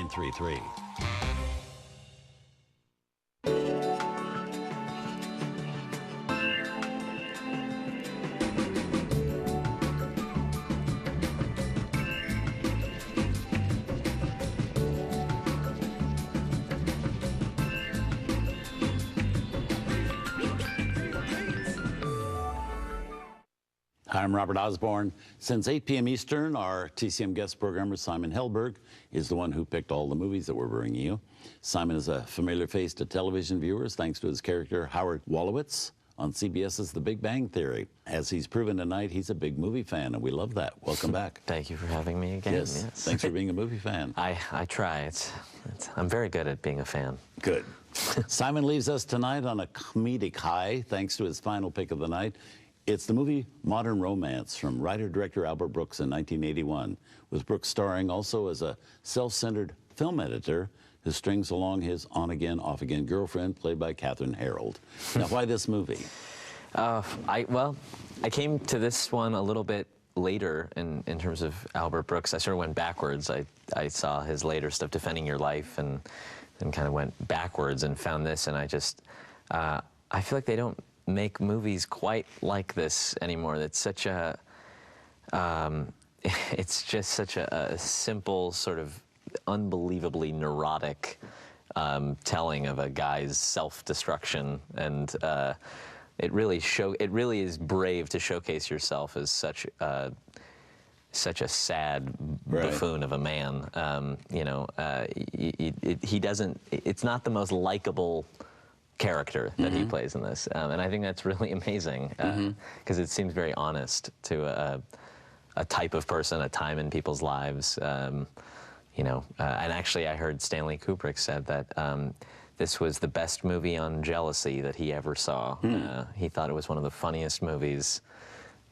933. Hi, I'm Robert Osborne. Since 8 p.m. Eastern, our TCM guest programmer, Simon Helberg, is the one who picked all the movies that we're bringing you. Simon is a familiar face to television viewers thanks to his character, Howard Wolowitz, on CBS's The Big Bang Theory. As he's proven tonight, he's a big movie fan, and we love that. Welcome back. Thank you for having me again. Yes. Thanks for being a movie fan. I try. I'm very good at being a fan. Good. Simon leaves us tonight on a comedic high, thanks to his final pick of the night. It's the movie Modern Romance from writer-director Albert Brooks in 1981, with Brooks starring also as a self-centered film editor who strings along his on-again, off-again girlfriend, played by Katherine Harold. Now, why this movie? Well, I came to this one a little bit later in terms of Albert Brooks. I sort of went backwards. I saw his later stuff, Defending Your Life, and kind of went backwards and found this, and I feel like they don't make movies quite like this anymore. That's such a, it's just such a simple, sort of unbelievably neurotic telling of a guy's self-destruction, and it really is brave to showcase yourself as such a sad buffoon of a man. You know, he doesn't. It's not the most likable character that he plays in this, and I think that's really amazing because it seems very honest to a type of person, a time in people's lives. You know, and actually I heard Stanley Kubrick said that this was the best movie on jealousy that he ever saw. He thought it was one of the funniest movies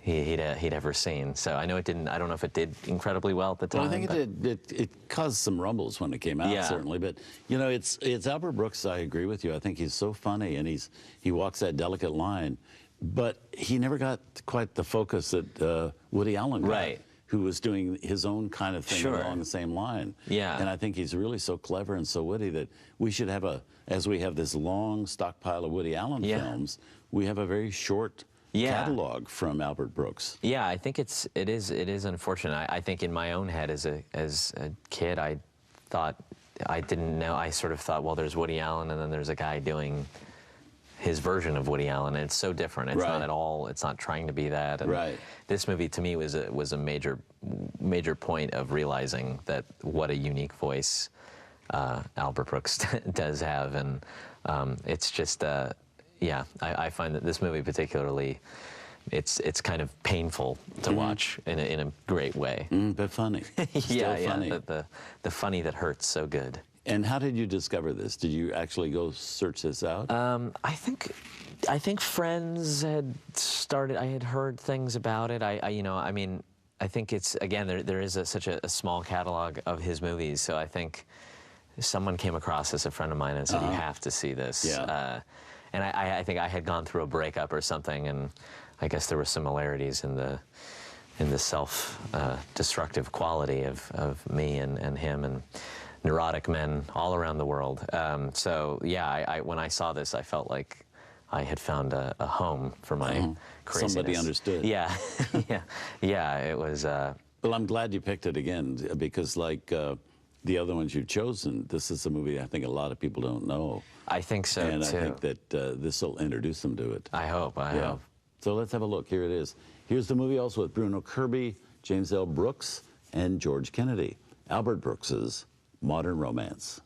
he'd ever seen. So I know it didn't. I don't know if it did incredibly well at the time. Well, I think it did. It caused some rumbles when it came out, certainly. But you know, it's Albert Brooks. I agree with you. I think he's so funny, and he walks that delicate line. But he never got quite the focus that Woody Allen got, who was doing his own kind of thing along the same line. Yeah. And I think he's really so clever and so witty that we should have as we have this long stockpile of Woody Allen films, we have a very short catalog from Albert Brooks. Yeah, I think it is unfortunate. I think in my own head as a kid, I didn't know. I sort of thought, well, there's Woody Allen, and then there's a guy doing his version of Woody Allen, and it's so different. It's not at all. It's not trying to be that. And this movie to me was a major point of realizing that what a unique voice Albert Brooks does have, and it's just. Yeah, I find that this movie particularly, it's kind of painful to watch in a great way. But funny. Funny. The funny that hurts so good. And how did you discover this? Did you actually go search this out? I think friends had started. I had heard things about it. I mean, I think it's, again, there is such a small catalog of his movies. So I think someone came across this, a friend of mine, and said, you have to see this. Yeah. And I think I had gone through a breakup or something, and I guess there were similarities in the self-destructive quality of me and him, and neurotic men all around the world. So yeah, when I saw this, I felt like I had found a home for my craziness. Somebody understood. Yeah, yeah. It was. Well, I'm glad you picked it again, because like the other ones you've chosen, this is a movie I think a lot of people don't know. I think so, and too. I think that this will introduce them to it. I hope, I hope. So let's have a look. Here it is. Here's the movie, also with Bruno Kirby, James L. Brooks, and George Kennedy. Albert Brooks's Modern Romance.